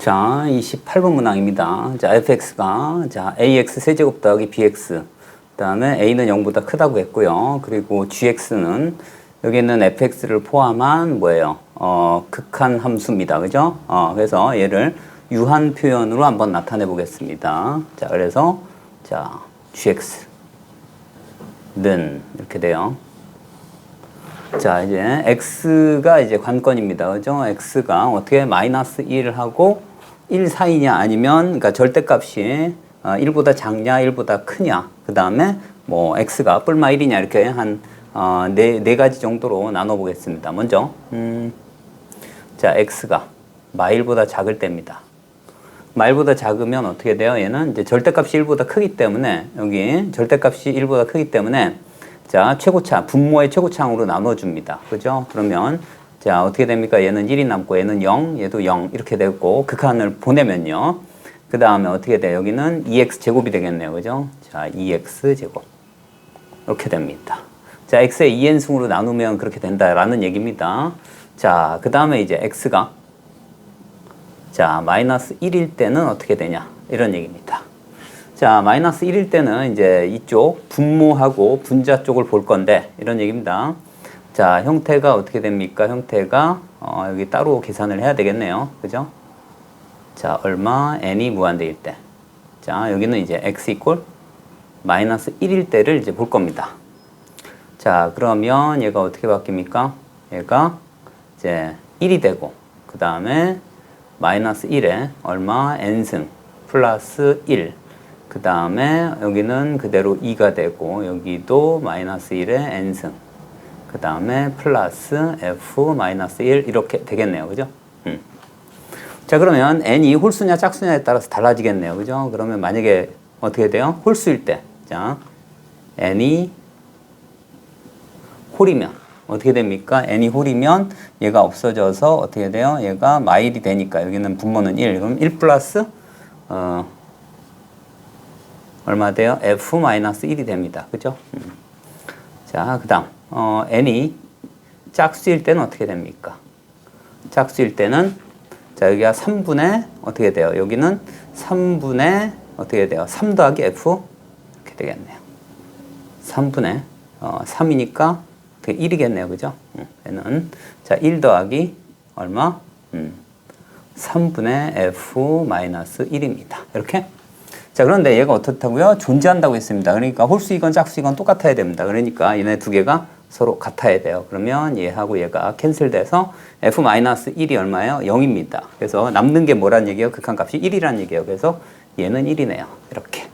자, 28번 문항입니다. 자, fx가 자, ax 세제곱 더하기 bx, 그 다음에 a는 0보다 크다고 했고요. 그리고 gx는 여기 있는 fx를 포함한 뭐예요? 극한 함수입니다. 그죠? 그래서 얘를 유한 표현으로 한번 나타내 보겠습니다. 자, 그래서 자, gx는 이렇게 돼요. 자, 이제 x가 이제 관건입니다. 그죠? x가 어떻게 마이너스 1하고 1 사이냐, 아니면 그러니까 절대값이 1보다 작냐, 1보다 크냐, 그 다음에 뭐 x가 뿔마 1이냐, 이렇게 한 네 가지 정도로 나눠 보겠습니다. 먼저 자, x가 마일보다 작을 때입니다. 마일보다 작으면 어떻게 돼요? 얘는 이제 절대값이 1보다 크기 때문에, 여기 절대값이 1보다 크기 때문에 자, 최고차, 분모의 최고차항으로 나눠줍니다. 그죠? 그러면 자, 어떻게 됩니까? 얘는 1이 남고 얘는 0, 얘도 0 이렇게 되고 극한을 보내면요. 그 다음에 어떻게 돼요? 여기는 2x 제곱이 되겠네요. 그죠? 자, 2x 제곱 이렇게 됩니다. 자, x의 2n승으로 나누면 그렇게 된다라는 얘기입니다. 자, 그 다음에 이제 x가 자, 마이너스 1일 때는 어떻게 되냐? 이런 얘기입니다. 자, 마이너스 1일 때는 이제 이쪽 분모하고 분자 쪽을 볼 건데, 이런 얘기입니다. 자, 형태가 어떻게 됩니까? 형태가 여기 따로 계산을 해야 되겠네요. 그죠? 자, 얼마? n이 무한대일 때. 자, 여기는 이제 x 이꼴 마이너스 1일 때를 이제 볼 겁니다. 자, 그러면 얘가 어떻게 바뀝니까? 얘가 이제 1이 되고, 그 다음에 마이너스 1에 얼마? n승 플러스 1. 그 다음에 여기는 그대로 2가 되고, 여기도 마이너스 1에 n승. 그 다음에 플러스 f 마이너스 1 이렇게 되겠네요. 그죠? 자, 그러면 n이 홀수냐 짝수냐에 따라서 달라지겠네요. 그죠? 그러면 만약에 어떻게 돼요? 홀수일 때. 자, n이 홀이면 어떻게 됩니까? n이 홀이면 얘가 없어져서 어떻게 돼요? 얘가 마일이 되니까 여기는 분모는 1. 그럼 1 플러스 얼마 돼요? f 마이너스 1이 됩니다. 그죠? 자, 그 다음 n이 짝수일 때는 어떻게 됩니까? 짝수일 때는 자, 여기가 3분의 어떻게 돼요? 여기는 3분의 어떻게 돼요? 3 더하기 f 이렇게 되겠네요. 3분의 3이니까 1이겠네요. 그죠? 얘는 자, 1 더하기 얼마? 3분의 f 마이너스 1입니다. 이렇게. 자, 그런데 얘가 어떻다고요? 존재한다고 했습니다. 그러니까 홀수이건 짝수이건 똑같아야 됩니다. 그러니까 얘네 두 개가 서로 같아야 돼요. 그러면 얘하고 얘가 캔슬돼서 f-1이 얼마예요? 0입니다. 그래서 남는 게 뭐란 얘기예요? 극한값이 1이란 얘기예요. 그래서 얘는 1이네요. 이렇게.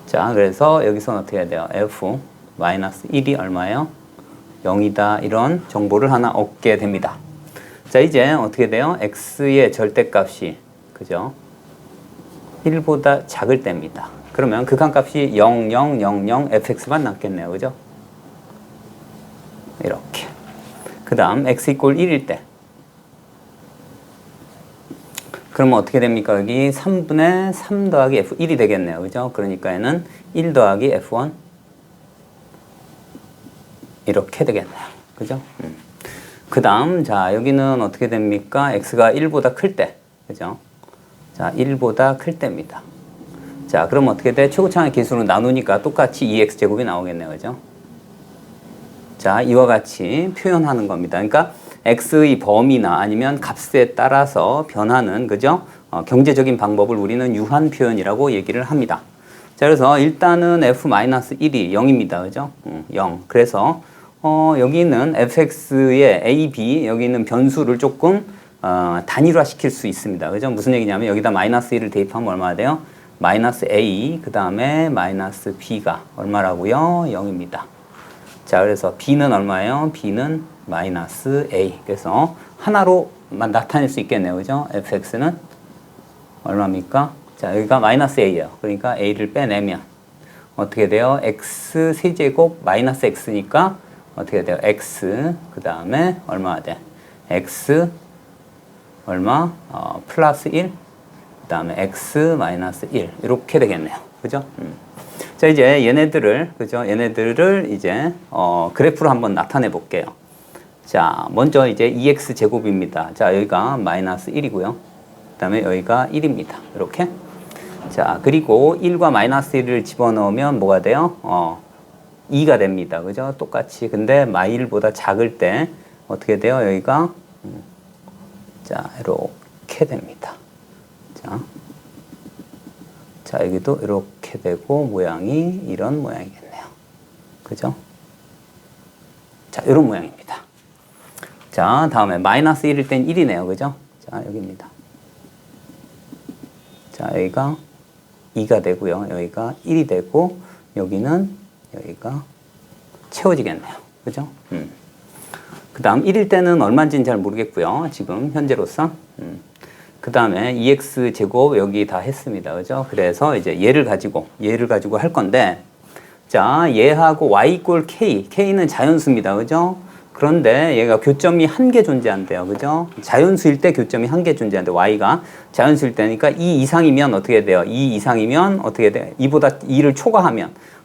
자, 그래서 여기서는 어떻게 해야 돼요? f-1이 얼마예요? 0이다. 이런 정보를 하나 얻게 됩니다. 자, 이제 어떻게 돼요? x의 절대값이, 그죠? 1보다 작을 때입니다. 그러면 극한값이 0, 0, 0, 0, fx만 남겠네요. 그죠? 이렇게. 그 다음 x 이꼴 1일 때. 그러면 어떻게 됩니까? 여기 3분의 3 더하기 f1이 되겠네요. 그죠? 그러니까 얘는 1 더하기 f1 이렇게 되겠네요. 그죠? 그 다음, 자, 여기는 어떻게 됩니까? x가 1보다 클 때. 그죠? 자, 1보다 클 때입니다. 자, 그럼 어떻게 돼? 최고차항의 개수로 나누니까 똑같이 2x 제곱이 나오겠네요. 그죠? 자, 이와 같이 표현하는 겁니다. 그러니까 x의 범위나 아니면 값에 따라서 변하는, 그죠? 경제적인 방법을 우리는 유한 표현이라고 얘기를 합니다. 자, 그래서 일단은 f-1이 0입니다. 그죠? 0. 그래서 여기는 fx의 a, b, 여기 있는 변수를 조금 단일화 시킬 수 있습니다. 그죠? 무슨 얘기냐면 여기다 마이너스 1을 대입하면 얼마나 돼요? 마이너스 a, 그 다음에 마이너스 b가 얼마라고요? 0입니다. 자, 그래서 b는 얼마예요? b는 마이너스 a. 그래서 하나로만 나타낼 수 있겠네요. 그죠? fx는 얼마입니까? 자, 여기가 마이너스 a예요. 그러니까 a를 빼내면 어떻게 돼요? x 세제곱 마이너스 x니까 어떻게 돼요? x, 그 다음에 얼마가 돼? x 얼마? 플러스 1, 그 다음에 x 마이너스 1 이렇게 되겠네요. 그죠? 자, 이제 얘네들을, 그죠? 얘네들을 이제 그래프로 한번 나타내 볼게요. 자, 먼저 이제 2x 제곱입니다. 자, 여기가 마이너스 1이고요. 그 다음에 여기가 1입니다. 이렇게. 자, 그리고 1과 마이너스 1을 집어넣으면 뭐가 돼요? 2가 됩니다. 그죠? 똑같이. 근데 마일보다 작을 때 어떻게 돼요? 여기가 자, 이렇게 됩니다. 자, 여기도 이렇게 되고 모양이 이런 모양이겠네요. 그죠? 자, 이런 모양입니다. 자, 다음에 마이너스 1일 땐 1이네요. 그죠? 자, 여기입니다. 자, 여기가 2가 되고요. 여기가 1이 되고 여기는 여기가 채워지겠네요. 그죠? 그 다음 1일 때는 얼마인지는 잘 모르겠고요. 지금 현재로서. 그 다음에 2x 제곱 여기 다 했습니다. 그죠? 그래서 이제 얘를 가지고 할 건데, 자, 얘하고 y 이꼴 k. k는 자연수입니다. 그죠? 그런데 얘가 교점이 한 개 존재한대요. 그죠? 자연수일 때 교점이 한 개 존재한대. y가 자연수일 때니까 2 이상이면 어떻게 돼요? 2 이상이면 어떻게 돼요? 2보다 2를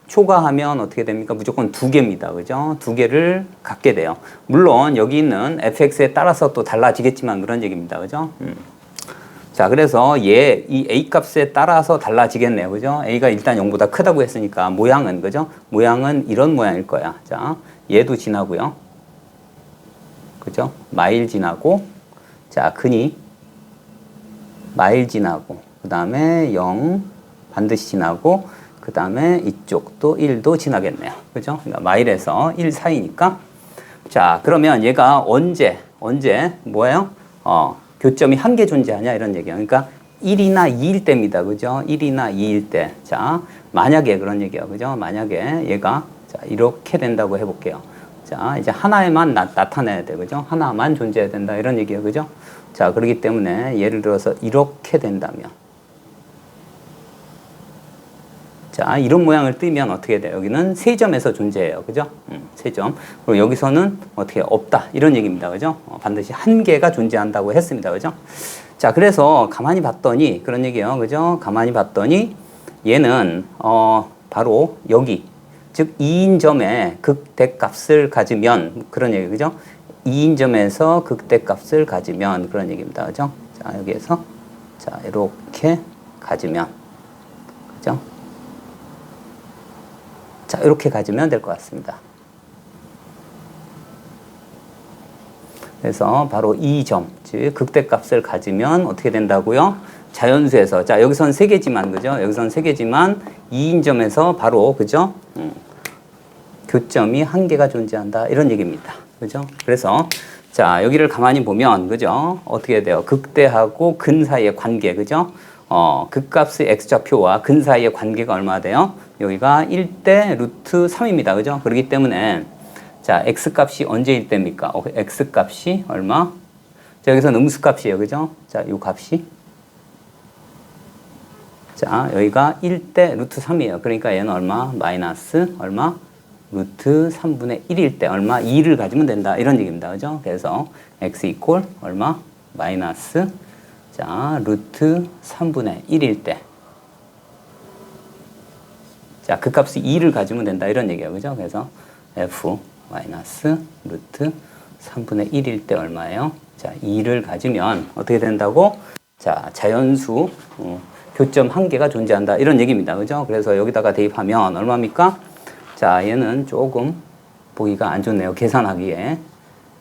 초과하면 어떻게 됩니까? 무조건 2개입니다. 그죠? 2개를 갖게 돼요. 물론 여기 있는 fx에 따라서 또 달라지겠지만 그런 얘기입니다. 그죠? 자, 그래서 이 a 값에 따라서 달라지겠네요. 그죠? a가 일단 0보다 크다고 했으니까 모양은, 그죠? 모양은 이런 모양일 거야. 자, 얘도 지나고요. 그죠? 마일 지나고, 자, 근이 마일 지나고, 그 다음에 0 반드시 지나고, 그 다음에 이쪽도 1도 지나겠네요. 그죠? 그러니까 마일에서 1 사이니까. 자, 그러면 얘가 언제 뭐예요? 교점이 한 개 존재하냐 이런 얘기예요. 그러니까 1이나 2일 때입니다. 그죠? 1이나 2일 때. 자, 만약에 그런 얘기예요. 그죠? 만약에 얘가 자, 이렇게 된다고 해볼게요. 자, 이제 하나에만 나타내야 돼. 그죠? 하나만 존재해야 된다. 이런 얘기예요. 그죠? 자, 그렇기 때문에 예를 들어서 이렇게 된다면. 자, 이런 모양을 띄면 어떻게 돼요? 여기는 세 점에서 존재해요. 그죠? 세 점. 그리고 여기서는 어떻게 없다. 이런 얘기입니다. 그죠? 반드시 한 개가 존재한다고 했습니다. 그죠? 자, 그래서 가만히 봤더니 그런 얘기예요. 그죠? 가만히 봤더니 얘는 바로 여기 즉 2인점에 극대값을 가지면 그런 얘기. 그죠? 2인점에서 극대값을 가지면 그런 얘기입니다. 그죠? 자, 여기에서 자, 이렇게 가지면 그죠? 자, 이렇게 가지면 될 것 같습니다. 그래서 바로 이 점, 즉 극대값을 가지면 어떻게 된다고요? 자연수에서, 자, 여기선 3개지만, 그죠? 여기선 3개지만 2인점에서 바로, 그죠? 교점이 한 개가 존재한다. 이런 얘기입니다. 그죠? 그래서 자, 여기를 가만히 보면, 그죠? 어떻게 돼요? 극대하고 근 사이의 관계, 그죠? 극값의 x좌표와 근 사이의 관계가 얼마 돼요? 여기가 1대 루트 3입니다. 그죠? 그렇기 때문에 자, x값이 언제일 때입니까? x값이 얼마? 자, 여기서는 음수값이에요. 그죠? 자, 요 값이 자, 여기가 1대 루트 3이에요. 그러니까 얘는 얼마? 마이너스 얼마? 루트 3분의 1일 때 얼마? 2를 가지면 된다. 이런 얘기입니다. 그죠? 그래서 x 이퀄 얼마? 마이너스 자, 루트 3분의 1일 때 자, 그 값이 2를 가지면 된다. 이런 얘기예요. 그죠? 그래서 f 마이너스 루트 3분의 1일 때 얼마예요? 자, 2를 가지면 어떻게 된다고? 자, 자연수 교점 한 개가 존재한다. 이런 얘기입니다. 그죠? 그래서 여기다가 대입하면 얼마입니까? 자, 얘는 조금 보기가 안 좋네요. 계산하기에.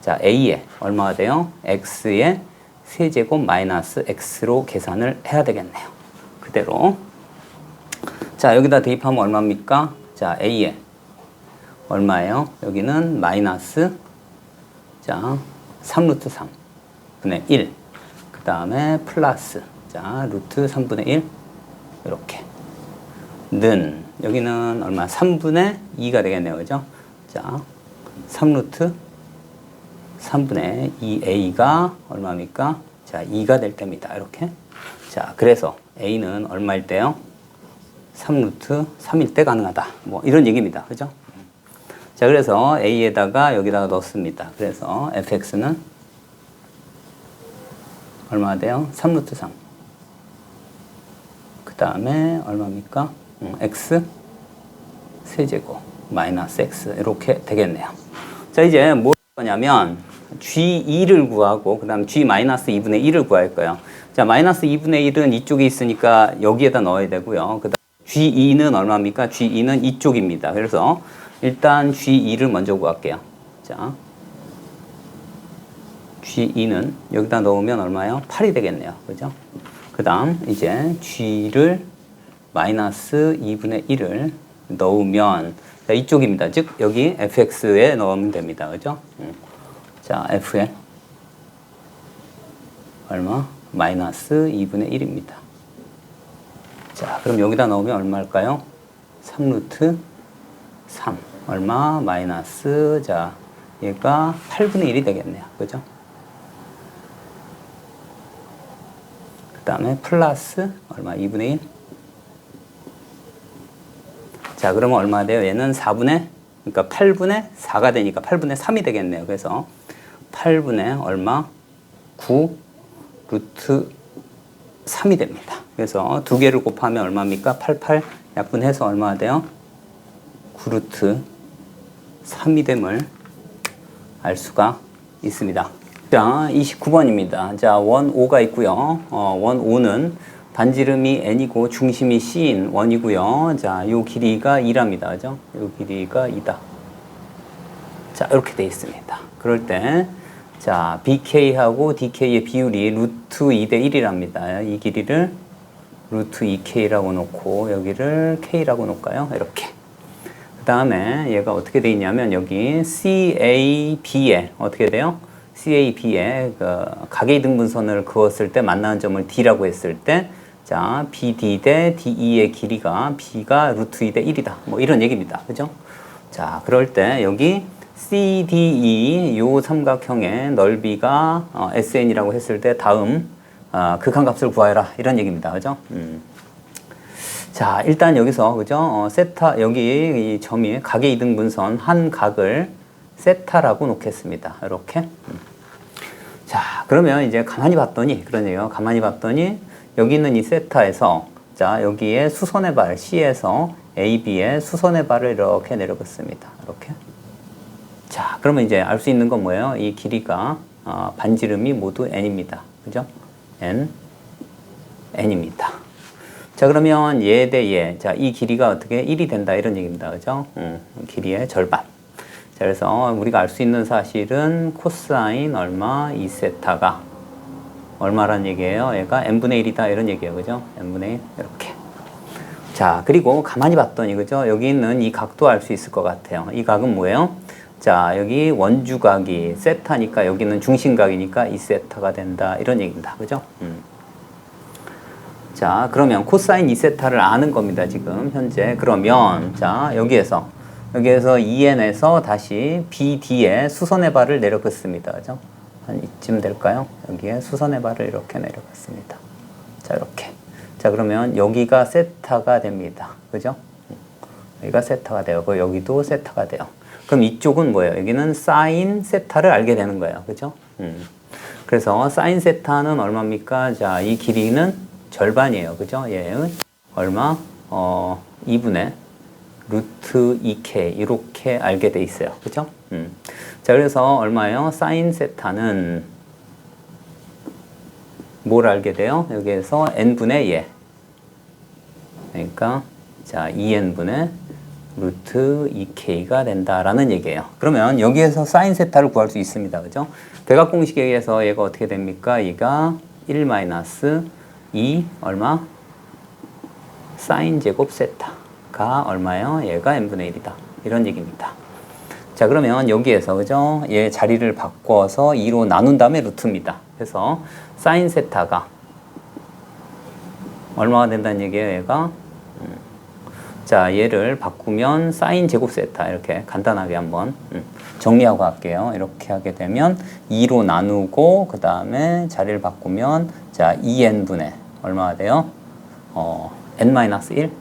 자, a에 얼마가 돼요? x의 세제곱 마이너스 x로 계산을 해야 되겠네요. 그대로. 자, 여기다 대입하면 얼마입니까? 자, a에 얼마예요? 여기는 마이너스 자, 3루트 3분의 1. 그 다음에 플러스 자, 루트 3분의 1 이렇게 는 여기는 얼마? 3분의 2가 되겠네요. 그죠? 자, 3루트 3분의 2a가 얼마입니까? 자, 2가 될 때입니다. 이렇게. 자, 그래서 a는 얼마일 때요? 3루트 3일 때 가능하다. 뭐 이런 얘기입니다. 그죠? 자, 그래서 a에다가 여기다가 넣습니다. 그래서 fx는 얼마가 돼요? 3루트 3. 그 다음에 얼마입니까? x 세제곱 마이너스 x 이렇게 되겠네요. 자, 이제 뭘 할 거냐면 G2를 구하고 그 다음 G-2분의 1을 구할 거예요. 자, 마이너스 2분의 1은 이쪽에 있으니까 여기에다 넣어야 되고요. 그 다음 G2는 얼마입니까? G2는 이쪽입니다. 그래서 일단 G2를 먼저 구할게요. 자, G2는 여기다 넣으면 얼마예요? 8이 되겠네요. 그죠? 그 다음 이제 G를 마이너스 2분의 1을 넣으면 자, 이쪽입니다. 즉 여기 fx에 넣으면 됩니다. 그죠? 자, f에 얼마? 마이너스 2분의 1입니다. 자, 그럼 여기다 넣으면 얼마일까요? 3루트 3 얼마? 마이너스 자, 얘가 8분의 1이 되겠네요. 그죠? 그 다음에 플러스 얼마? 2분의 1. 자, 그러면 얼마 돼요? 얘는 4분의, 그러니까 8분의 4가 되니까 8분의 3이 되겠네요. 그래서 8분의 얼마? 9 루트 3이 됩니다. 그래서 두 개를 곱하면 얼마입니까? 88 약분해서 얼마가 돼요? 9 루트 3이 됨을 알 수가 있습니다. 자, 29번입니다. 자, 원 O가 있고요. 원 O는 반지름이 n이고 중심이 c인 원이고요. 자, 요 길이가 2랍니다. 그죠? 요 길이가 2다. 자, 이렇게 돼 있습니다. 그럴 때 자, BK하고 DK의 비율이 루트 2대 1이랍니다. 이 길이를 루트 2K라고 놓고 여기를 K라고 놓을까요? 이렇게. 그 다음에 얘가 어떻게 돼 있냐면 여기 CAB에 어떻게 돼요? CAB에 그 각의 등분선을 그었을 때 만나는 점을 D라고 했을 때 자, BD 대 DE의 길이가 B가 루트 2대 1이다. 뭐 이런 얘기입니다. 그죠? 자, 그럴 때 여기 CDE 요 삼각형의 넓이가 SN이라고 했을 때 다음 극한값을 구하여라 이런 얘기입니다. 그죠? 자, 일단 여기서 그죠? 세타 여기 이 점이 각의 이등분선 한 각을 세타라고 놓겠습니다. 이렇게. 자, 그러면 이제 가만히 봤더니 그런 얘기예요. 가만히 봤더니 여기 있는 이 세타에서 자, 여기에 수선의 발 C에서 AB에 수선의 발을 이렇게 내려봤습니다. 이렇게. 자, 그러면 이제 알 수 있는 건 뭐예요? 이 길이가 반지름이 모두 n입니다. 그죠? n입니다. 자, 그러면 얘 대 얘. 자, 이 길이가 어떻게 1이 된다 이런 얘기입니다. 그죠? 길이의 절반. 자, 그래서 우리가 알 수 있는 사실은 코사인 얼마 2세타가 얼마란 얘기예요? 얘가 n분의 1이다 이런 얘기예요. 그죠? n분의 1 이렇게. 자, 그리고 가만히 봤더니 그죠? 여기 있는 이 각도 알 수 있을 것 같아요. 이 각은 뭐예요? 자, 여기 원주각이 세타니까 여기는 중심각이니까 2세타가 된다 이런 얘기입니다. 그죠? 자, 그러면 코사인 2세타를 아는 겁니다. 지금 현재. 그러면 자, 여기에서 2n에서 다시 BD에 수선의 발을 내려갔습니다. 그죠? 한 이쯤 될까요? 여기에 수선의 발을 이렇게 내려갔습니다. 자, 이렇게. 자, 그러면 여기가 세타가 됩니다. 그죠? 여기가 세타가 돼요. 여기도 세타가 돼요. 그럼 이쪽은 뭐예요? 여기는 사인 세타를 알게 되는 거예요. 그죠? 그래서 사인 세타는 얼마입니까? 자, 이 길이는 절반이에요. 그죠? 얘는 얼마? 2분의 루트 2K 이렇게 알게 돼 있어요. 그죠? 자, 그래서 얼마예요? 사인 세타는 뭘 알게 돼요? 여기에서 n분의 예. 그러니까 자, 2n분의 루트 2K가 된다라는 얘기예요. 그러면 여기에서 사인 세타를 구할 수 있습니다. 그죠? 대각 공식에 의해서 얘가 어떻게 됩니까? 얘가 1 마이너스 2 얼마? 사인 제곱 세타가 얼마예요? 얘가 n분의 1이다. 이런 얘기입니다. 자, 그러면 여기에서 그죠? 얘 자리를 바꿔서 2로 나눈 다음에 루트입니다. 그래서 사인 세타가 얼마가 된다는 얘기예요? 얘가 자, 얘를 바꾸면 사인 제곱 세타 이렇게 간단하게 한번 정리하고 할게요. 이렇게 하게 되면 2로 나누고 그 다음에 자리를 바꾸면 자, 2n분의 얼마가 돼요? n-1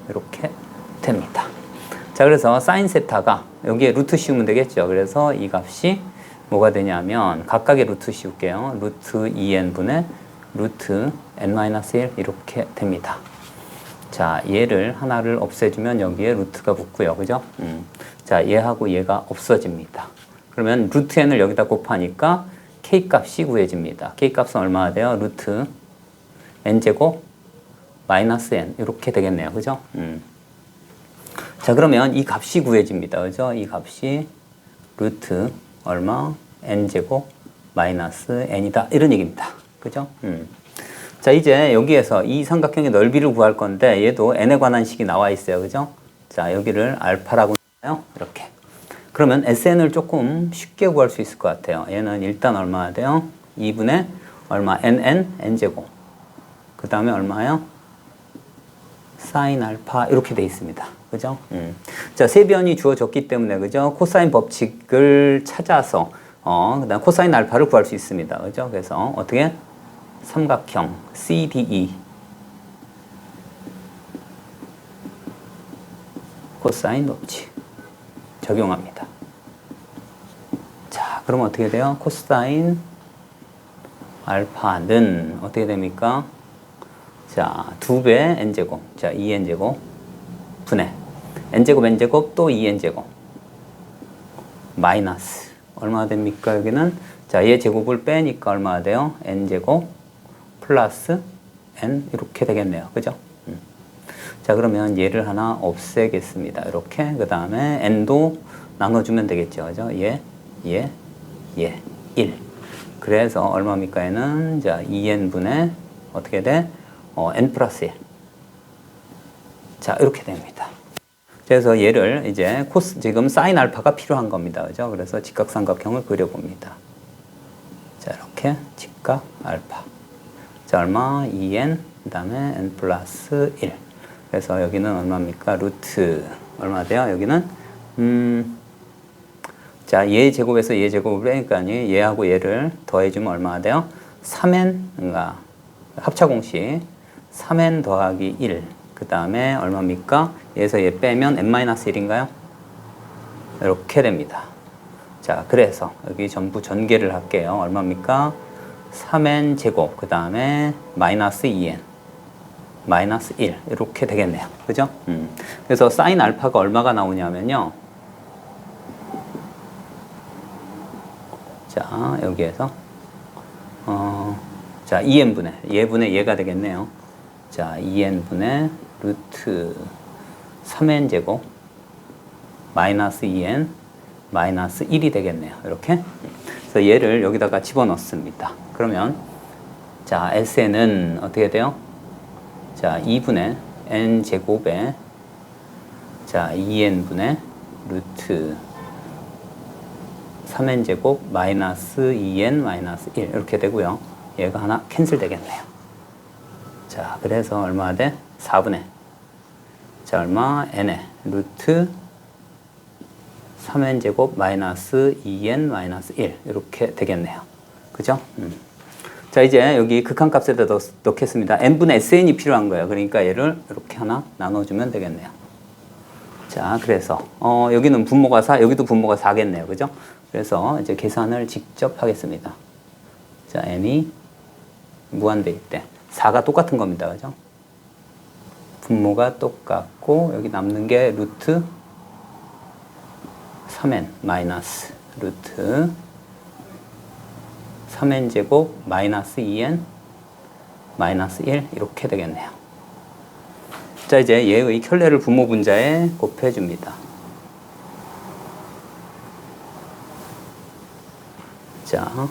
이렇게 됩니다. 자, 그래서 사인 세타가 여기에 루트 씌우면 되겠죠. 그래서 이 값이 뭐가 되냐면 각각의 루트 씌울게요. 루트 2n분의 루트 n-1 이렇게 됩니다. 자, 얘를 하나를 없애주면 여기에 루트가 붙고요. 그죠? 자, 얘하고 얘가 없어집니다. 그러면 루트 n을 여기다 곱하니까 k 값이 구해집니다. k 값은 얼마나 돼요? 루트 n제곱 마이너스 n 이렇게 되겠네요. 그죠? 자, 그러면 이 값이 구해집니다. 그죠? 이 값이 루트 얼마? n제곱 마이너스 n이다. 이런 얘기입니다. 그죠? 자, 이제 여기에서 이 삼각형의 넓이를 구할 건데 얘도 n에 관한 식이 나와 있어요. 그죠? 자, 여기를 알파라고 해요. 이렇게. 그러면 SN을 조금 쉽게 구할 수 있을 것 같아요. 얘는 일단 얼마나 돼요? 2분의 얼마? n제곱. 그 다음에 얼마요? 사인 알파 이렇게 돼 있습니다. 그죠? 자, 세변이 주어졌기 때문에 그죠? 코사인 법칙을 찾아서 그다음 코사인 알파를 구할 수 있습니다. 그죠? 그래서 어떻게? 삼각형 CDE 코사인 법칙 적용합니다. 자, 그럼 어떻게 돼요? 코사인 알파는 어떻게 됩니까? 자, 2배 n제곱. 자, 2n제곱 분의 n제곱 n제곱 또 2n제곱 마이너스 얼마나 됩니까? 여기는 자, 얘 제곱을 빼니까 얼마나 돼요? n제곱 플러스 n 이렇게 되겠네요. 그죠? 자, 그러면 얘를 하나 없애겠습니다. 이렇게. 그 다음에 n도 나눠주면 되겠죠. 그죠? 얘 1. 그래서 얼마입니까? 얘는 자, 2n분의 어떻게 돼? n 플러스 1. 자, 이렇게 됩니다. 그래서 얘를 이제 지금 사인 알파가 필요한 겁니다. 그죠? 그래서 직각삼각형을 그려봅니다. 자, 이렇게 직각 알파. 자, 얼마? 2n, 그 다음에 n 플러스 1. 그래서 여기는 얼마입니까? 루트. 얼마 돼요? 여기는, 자, 얘 제곱에서 얘 제곱을 빼니까 얘하고 얘를 더해주면 얼마나 돼요? 3n, 그러니까 합차공식. 3n 더하기 1. 그 다음에 얼마입니까? 얘에서 얘 빼면 n-1인가요? 이렇게 됩니다. 자, 그래서 여기 전부 전개를 할게요. 얼마입니까? 3n 제곱, 그 다음에 마이너스 2n, 마이너스 1 이렇게 되겠네요. 그죠? 그래서 사인 알파가 얼마가 나오냐면요. 자, 여기에서 자, 2n분의 얘분의 얘가 되겠네요. 자, 2n분의 루트 3n 제곱 마이너스 2n 마이너스 1이 되겠네요. 이렇게. 그래서 얘를 여기다가 집어넣습니다. 그러면 자, SN은 어떻게 돼요? 자, 2분의 n 제곱에 자, 2n분의 루트 3n 제곱 마이너스 2n 마이너스 1 이렇게 되고요. 얘가 하나 캔슬 되겠네요. 자, 그래서 얼마 돼? 4분의 자, 얼마? n에 루트 3n 제곱 마이너스 2n 마이너스 1 이렇게 되겠네요. 그죠? 자, 이제 여기 극한값에다 넣겠습니다. n분의 sn이 필요한 거예요. 그러니까 얘를 이렇게 하나 나눠주면 되겠네요. 자, 그래서 여기는 분모가 4, 여기도 분모가 4겠네요. 그죠? 그래서 이제 계산을 직접 하겠습니다. 자, n이 무한대일 때 4가 똑같은 겁니다. 그죠? 분모가 똑같고 여기 남는 게 루트 3n 마이너스 루트 3n 제곱 마이너스 2n 마이너스 1 이렇게 되겠네요. 자, 이제 얘의 켤레를 분모 분자에 곱해줍니다. 자,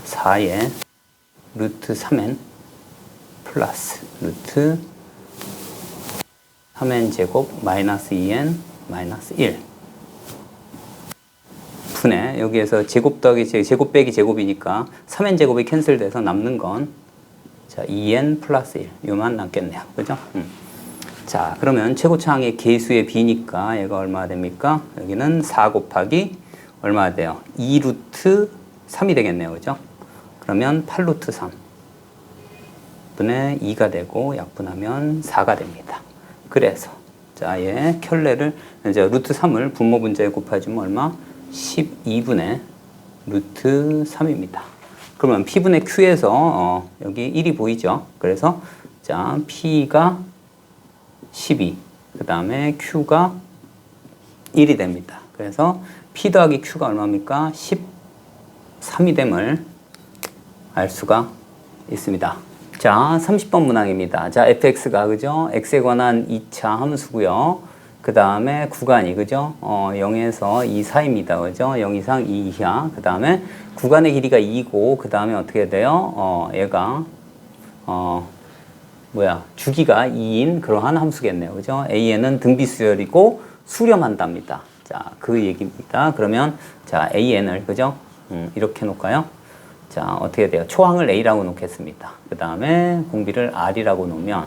4에 루트 3n 플러스 루트 3n 제곱 마이너스 2n 마이너스 1 분의 여기에서 제곱 더하기 제곱 빼기 제곱이니까 3n 제곱이 캔슬돼서 남는 건 자, 2n 플러스 1 요만 남겠네요. 그죠? 자, 그러면 최고차항의 계수의 b니까 얘가 얼마 됩니까? 여기는 4 곱하기 얼마 돼요? 2루트 3이 되겠네요. 그죠? 그러면 8루트 3 분의 2가 되고 약분하면 4가 됩니다. 그래서 자, 얘 켤레를 이제 루트 3을 분모 분자에 곱해주면 얼마? 12분의 루트 3입니다. 그러면 P분의 Q에서 여기 1이 보이죠? 그래서 자, P가 12, 그 다음에 Q가 1이 됩니다. 그래서 P 더하기 Q가 얼마입니까? 13이 됨을 알 수가 있습니다. 자, 30번 문항입니다. 자, fx가 그죠? x에 관한 2차 함수고요. 그 다음에 구간이 그죠? 0에서 2 사이입니다. 그죠? 0 이상 2 이하. 그 다음에 구간의 길이가 2고 그 다음에 어떻게 돼요? 얘가 주기가 2인 그러한 함수겠네요. 그죠? AN은 등비수열이고 수렴한답니다. 자, 그 얘기입니다. 그러면 자, AN을 그죠? 이렇게 놓을까요? 자, 어떻게 돼요? 초항을 A라고 놓겠습니다. 그 다음에 공비를 R이라고 놓으면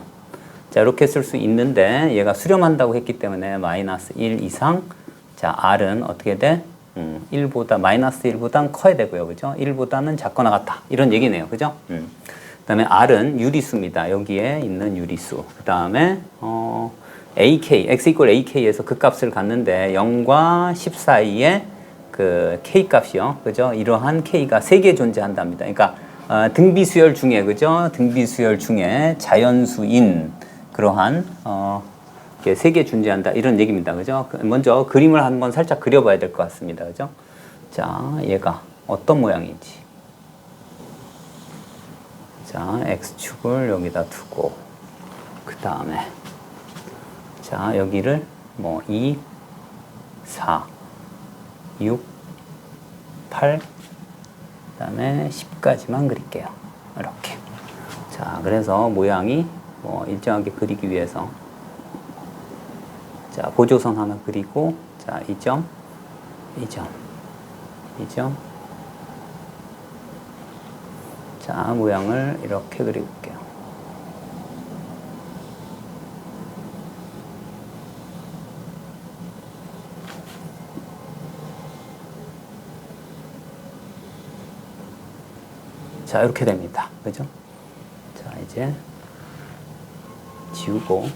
자, 이렇게 쓸 수 있는데 얘가 수렴한다고 했기 때문에 마이너스 1 이상 자, R은 어떻게 돼? 1보다 마이너스 1보단 커야 되고요. 그죠? 1보다는 작거나 같다. 이런 얘기네요. 그죠? 그 다음에 R은 유리수입니다. 여기에 있는 유리수. 그 다음에 AK, x 이퀄 AK에서 그 값을 갖는데 0과 10 사이에 그 K 값이요. 그죠? 이러한 K가 3개 존재한답니다. 그러니까 등비수열 중에 그죠? 등비수열 중에 자연수인 그러한 3개 존재한다. 이런 얘기입니다. 그죠? 먼저 그림을 한번 살짝 그려봐야 될 것 같습니다. 그죠? 자, 얘가 어떤 모양인지. 자, X축을 여기다 두고 그 다음에 자, 여기를 2, 4, 6, 8, 그 다음에 10까지만 그릴게요. 이렇게. 자, 그래서 모양이 일정하게 그리기 위해서 자, 보조선 하나 그리고 자, 이 점, 이 점, 이 점. 자, 모양을 이렇게 그려볼게요. 자, 이렇게 됩니다. 그죠? 자, 이제 지우고.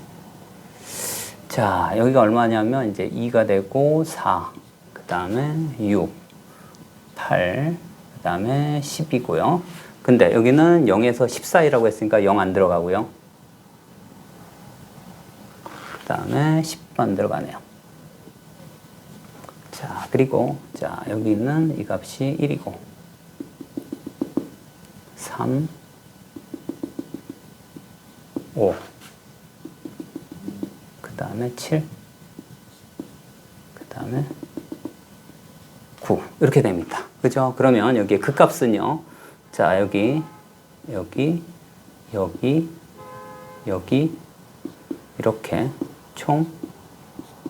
자, 여기가 얼마냐면 이제 2가 되고 4, 그 다음에 6, 8, 그 다음에 10이고요. 근데 여기는 0에서 10 사이라고 했으니까 0 안 들어가고요. 그 다음에 10도 안 들어가네요. 자, 그리고 자, 여기 있는 이 값이 1이고 3, 5, 그 다음에 7, 그 다음에 9 이렇게 됩니다. 그죠? 그러면 여기에 그 값은요. 자, 여기 이렇게 총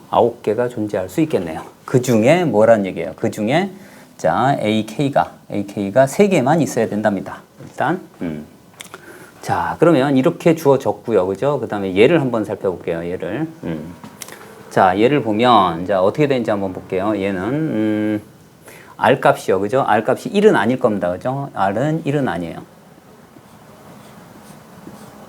9개가 존재할 수 있겠네요. 그 중에 뭐란 얘기예요? 그 중에 자, AK가 3개만 있어야 된답니다. 일단 자, 그러면 이렇게 주어졌고요. 그죠? 그 다음에 얘를 한번 살펴볼게요. 얘를 자, 얘를 보면 자, 어떻게 되는지 한번 볼게요. 얘는 R 값이요. 그죠? R 값이 1은 아닐 겁니다. 그죠? R은 1은 아니에요.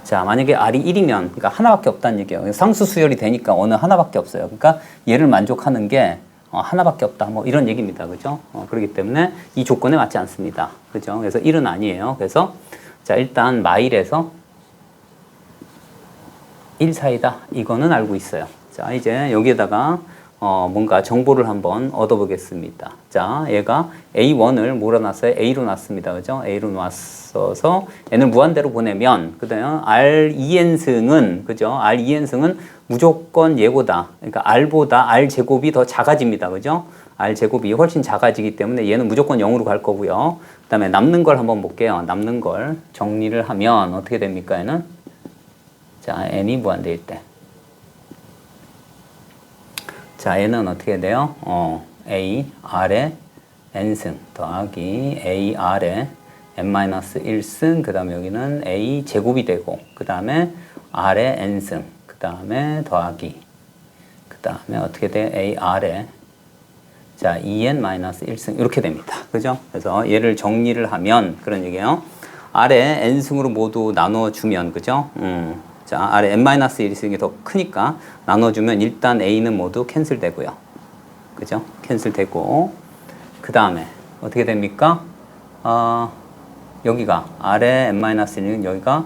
자, 만약에 R이 1이면, 그러니까 하나밖에 없다는 얘기예요. 상수 수열이 되니까 어느 하나밖에 없어요. 그러니까 얘를 만족하는 게 하나밖에 없다. 뭐 이런 얘기입니다. 그죠? 그렇기 때문에 이 조건에 맞지 않습니다. 그죠? 그래서 1은 아니에요. 그래서 자, 일단 마일에서 1 사이다. 이거는 알고 있어요. 자, 이제 여기에다가 뭔가 정보를 한번 얻어보겠습니다. 자, 얘가 A1을 몰아놨어요. A로 놨습니다. 그죠? A로 놨어서 N을 무한대로 보내면, 그 다음에 R2N승은, 그죠? R2N승은 무조건 얘보다, 그러니까 R보다 R 제곱이 더 작아집니다. 그죠? R 제곱이 훨씬 작아지기 때문에 얘는 무조건 0으로 갈 거고요. 그 다음에 남는 걸 한번 볼게요. 남는 걸 정리를 하면 어떻게 됩니까? 얘는? 자, N이 무한대일 때. 자, 얘는 어떻게 돼요? A, R에 N승 더하기 A, R에 N-1승, 그 다음에 여기는 A 제곱이 되고, 그 다음에 R에 N승, 그 다음에 더하기, 그 다음에 어떻게 돼? A, R에 자, 2N-1승 이렇게 됩니다. 그죠? 그래서 얘를 정리를 하면 그런 얘기예요. R에 N승으로 모두 나눠주면, 그죠? 자, 아래 n-1승이 더 크니까 나눠주면 일단 a는 모두 캔슬되고요. 그죠? 캔슬되고 그 다음에 어떻게 됩니까? 여기가 아래 n-1은 여기가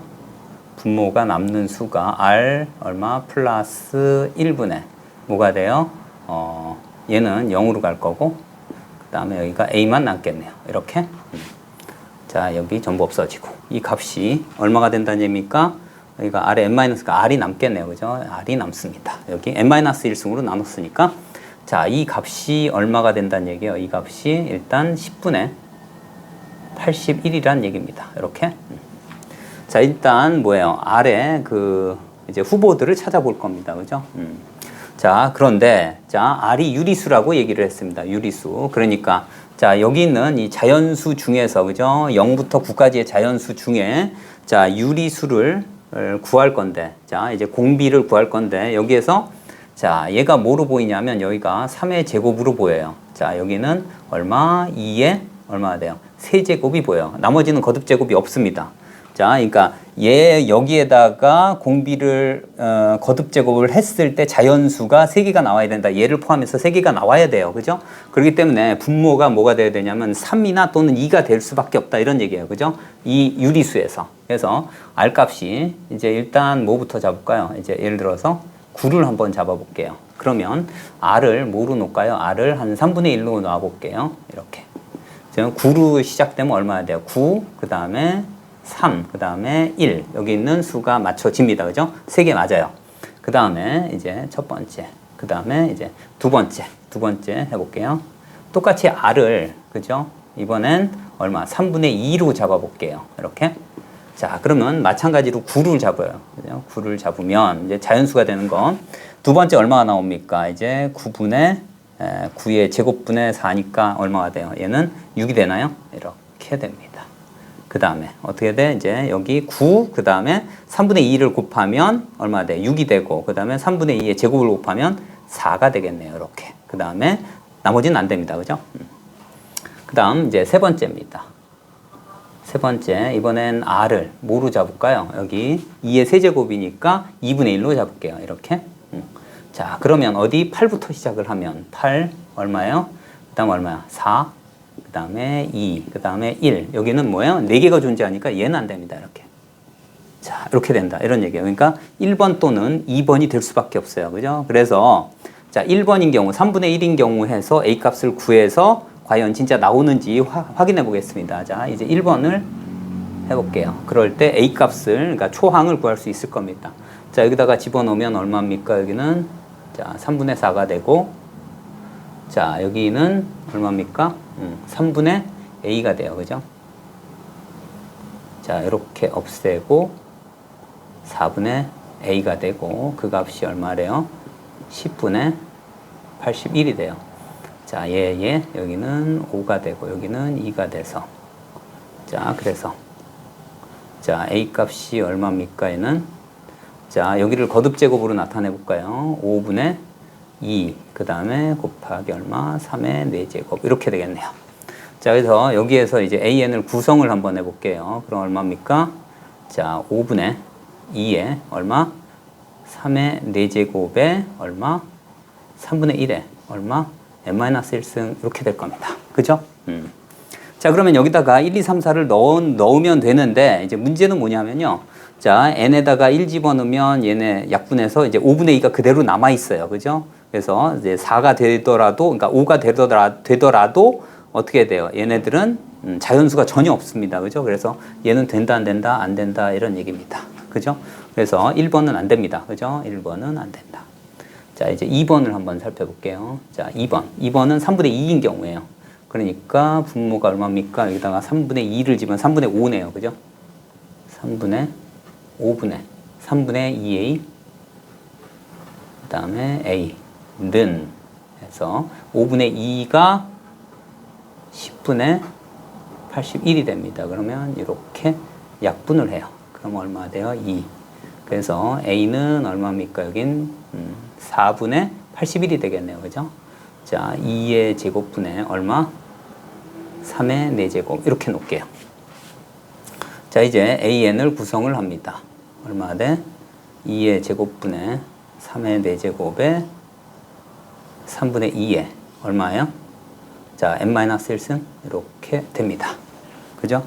분모가 남는 수가 r 얼마 플러스 1분의 뭐가 돼요? 얘는 0으로 갈 거고 다음에 여기가 a만 남겠네요. 이렇게. 자, 여기 전부 없어지고 이 값이 얼마가 된다는 얘기입니까? 여기가 아래 n-가 r이 남겠네요. 그죠? r이 남습니다. 여기 n-1승으로 나눴으니까 자, 이 값이 얼마가 된다는 얘기예요. 이 값이 일단 10분의 81이라는 얘기입니다. 이렇게. 자, 일단 뭐예요? 아래 그 이제 후보들을 찾아볼 겁니다. 그죠? 자, 그런데 자, r이 유리수라고 얘기를 했습니다. 유리수. 그러니까 자, 여기 있는 이 자연수 중에서 그죠? 0부터 9까지의 자연수 중에 자, 유리수를 구할 건데 자, 이제 공비를 구할 건데 여기에서 자, 얘가 뭐로 보이냐면 여기가 3의 제곱으로 보여요. 자, 여기는 얼마? 2의 얼마가 돼요? 세제곱이 보여요. 나머지는 거듭 제곱이 없습니다. 자, 그러니까 얘 여기에다가 공비를 거듭 제곱을 했을 때 자연수가 3개가 나와야 된다. 얘를 포함해서 3개가 나와야 돼요. 그죠? 그렇기 때문에 분모가 뭐가 돼야 되냐면 3이나 또는 2가 될 수밖에 없다. 이런 얘기예요. 그죠? 이 유리수에서. 그래서 R 값이 이제 일단 뭐부터 잡을까요? 이제 예를 들어서 9를 한번 잡아볼게요. 그러면 R을 뭐로 놓을까요? R을 한 3분의 1로 놔볼게요. 이렇게. 지금 9로 시작되면 얼마야 돼요? 9, 그 다음에 3, 그 다음에 1. 여기 있는 수가 맞춰집니다. 그죠? 3개 맞아요. 그 다음에 이제 첫 번째. 그 다음에 이제 두 번째 해볼게요. 똑같이 R을, 그죠? 이번엔 얼마? 3분의 2로 잡아볼게요. 이렇게. 자, 그러면 마찬가지로 9를 잡아요. 그죠? 9를 잡으면 이제 자연수가 되는 건 두 번째 얼마가 나옵니까? 이제 9의 제곱분의 4니까 얼마가 돼요? 얘는 6이 되나요? 이렇게 됩니다. 그 다음에 어떻게 돼? 이제 여기 9, 그 다음에 3분의 2를 곱하면 얼마 돼? 6이 되고, 그 다음에 3분의 2의 제곱을 곱하면 4가 되겠네요. 이렇게. 그 다음에 나머지는 안 됩니다. 그죠? 그 다음 이제 세 번째입니다. 세 번째, 이번엔 R을 뭐로 잡을까요? 여기 2의 세제곱이니까 2분의 1로 잡을게요. 이렇게. 자, 그러면 어디 8부터 시작을 하면 8 얼마예요? 그 다음 얼마야? 4, 그 다음에 2, 그 다음에 1. 여기는 뭐예요? 4개가 존재하니까 얘는 안 됩니다. 이렇게. 자, 이렇게 된다. 이런 얘기예요. 그러니까 1번 또는 2번이 될 수밖에 없어요. 그죠? 그래서 자, 1번인 경우, 3분의 1인 경우 해서 A 값을 구해서 과연 진짜 나오는지 확인해 보겠습니다. 자, 이제 1번을 해볼게요. 그럴 때 A 값을, 그러니까 초항을 구할 수 있을 겁니다. 자, 여기다가 집어넣으면 얼마입니까? 여기는 자, 3분의 4가 되고, 자, 여기는 얼마입니까? 3분의 A가 돼요. 그죠? 자, 이렇게 없애고 4분의 A가 되고, 그 값이 얼마래요? 10분의 81이 돼요. 자, 여기는 5가 되고, 여기는 2가 돼서. 자, 그래서. 자, A 값이 얼마입니까? 얘는. 자, 여기를 거듭제곱으로 나타내 볼까요? 5분의 2, 그 다음에 곱하기 얼마? 3의 4제곱. 이렇게 되겠네요. 자, 그래서 여기에서 이제 AN을 구성을 한번 해볼게요. 그럼 얼마입니까? 자, 5분의 2에 얼마? 3의 4제곱에 얼마? 3분의 1에 얼마? n-1승 이렇게 될 겁니다. 그죠? 자, 그러면 여기다가 1, 2, 3, 4를 넣으면 되는데 이제 문제는 뭐냐면요. 자, n에다가 1 집어넣으면 얘네 약분해서 이제 5분의 2가 그대로 남아 있어요. 그죠? 그래서 이제 4가 되더라도, 그러니까 5가 되더라도 어떻게 돼요? 얘네들은 자연수가 전혀 없습니다. 그죠? 그래서 얘는 된다, 안 된다, 안 된다, 이런 얘기입니다. 그죠? 그래서 1번은 안 됩니다. 그죠? 1번은 안 된다. 자, 이제 2번을 한번 살펴볼게요. 자, 2번. 2번은 3분의 2인 경우예요. 그러니까 분모가 얼마입니까? 여기다가 3분의 2를 집으면 3분의 5네요. 그죠? 3분의 2a, 그 다음에 a는 해서 5분의 2가 10분의 81이 됩니다. 그러면 이렇게 약분을 해요. 그럼 얼마 돼요? 2. 그래서 a는 얼마입니까? 여긴 4분의 81이 되겠네요. 그죠? 자, 2의 제곱분의 얼마? 3의 4제곱. 이렇게 놓을게요. 자, 이제 AN을 구성을 합니다. 얼마 돼? 2의 제곱분의 3의 4제곱에 3분의 2에 얼마예요? 자, n-1승 이렇게 됩니다. 그죠?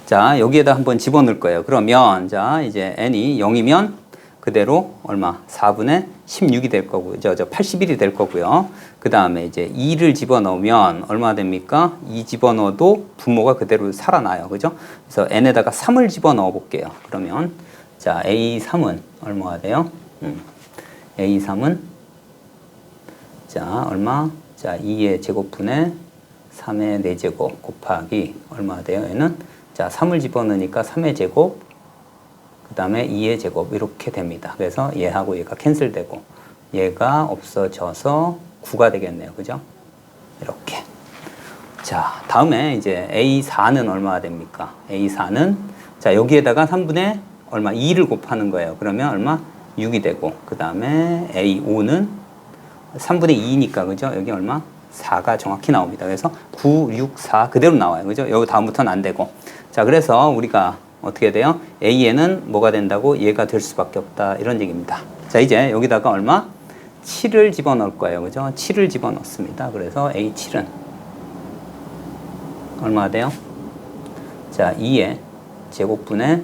자, 여기에다 한번 집어넣을 거예요. 그러면 자, 이제 n이 0이면 그대로 얼마? 4분의 16이 될 거고요. 81이 될 거고요. 그 다음에 이제 2를 집어넣으면 얼마 됩니까? 2 집어넣어도 분모가 그대로 살아나요. 그죠? 그래서 n에다가 3을 집어넣어 볼게요. 그러면 자, a3은 얼마가 돼요? a3은 자, 얼마? 자, 2의 제곱분의 3의 4제곱 곱하기 얼마가 돼요? 얘는 자, 3을 집어넣으니까 3의 제곱 그 다음에 2의 제곱 이렇게 됩니다. 그래서 얘하고 얘가 캔슬되고 얘가 없어져서 9가 되겠네요. 그죠? 이렇게. 자, 다음에 이제 A4는 얼마가 됩니까? A4는 자, 여기에다가 3분의 얼마? 2를 곱하는 거예요. 그러면 얼마? 6이 되고 그 다음에 A5는 3분의 2니까 그죠? 여기 얼마? 4가 정확히 나옵니다. 그래서 9, 6, 4 그대로 나와요. 그죠? 여기 다음부터는 안 되고. 자, 그래서 우리가 어떻게 돼요? A에는 뭐가 된다고? 얘가 될 수밖에 없다. 이런 얘기입니다. 자, 이제 여기다가 얼마? 7을 집어넣을 거예요. 그죠? 7을 집어넣습니다. 그래서 A7은 얼마가 돼요? 자, 2의 제곱분의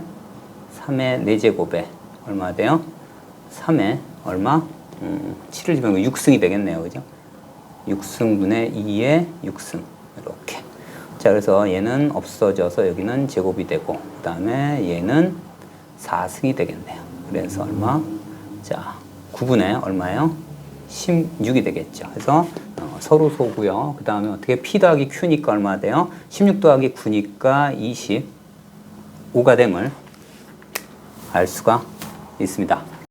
3의 4제곱에 얼마가 돼요? 3의 얼마? 7을 집어넣으면 6승이 되겠네요. 그죠? 6승분의 2의 6승. 이렇게. 자, 그래서 얘는 없어져서 여기는 제곱이 되고, 그 다음에 얘는 4승이 되겠네요. 그래서 얼마? 자, 9분의 얼마예요? 16이 되겠죠. 그래서 서로 소고요. 그 다음에 어떻게 P 더하기 Q니까 얼마 돼요? 16 더하기 9니까 25가 됨을 알 수가 있습니다.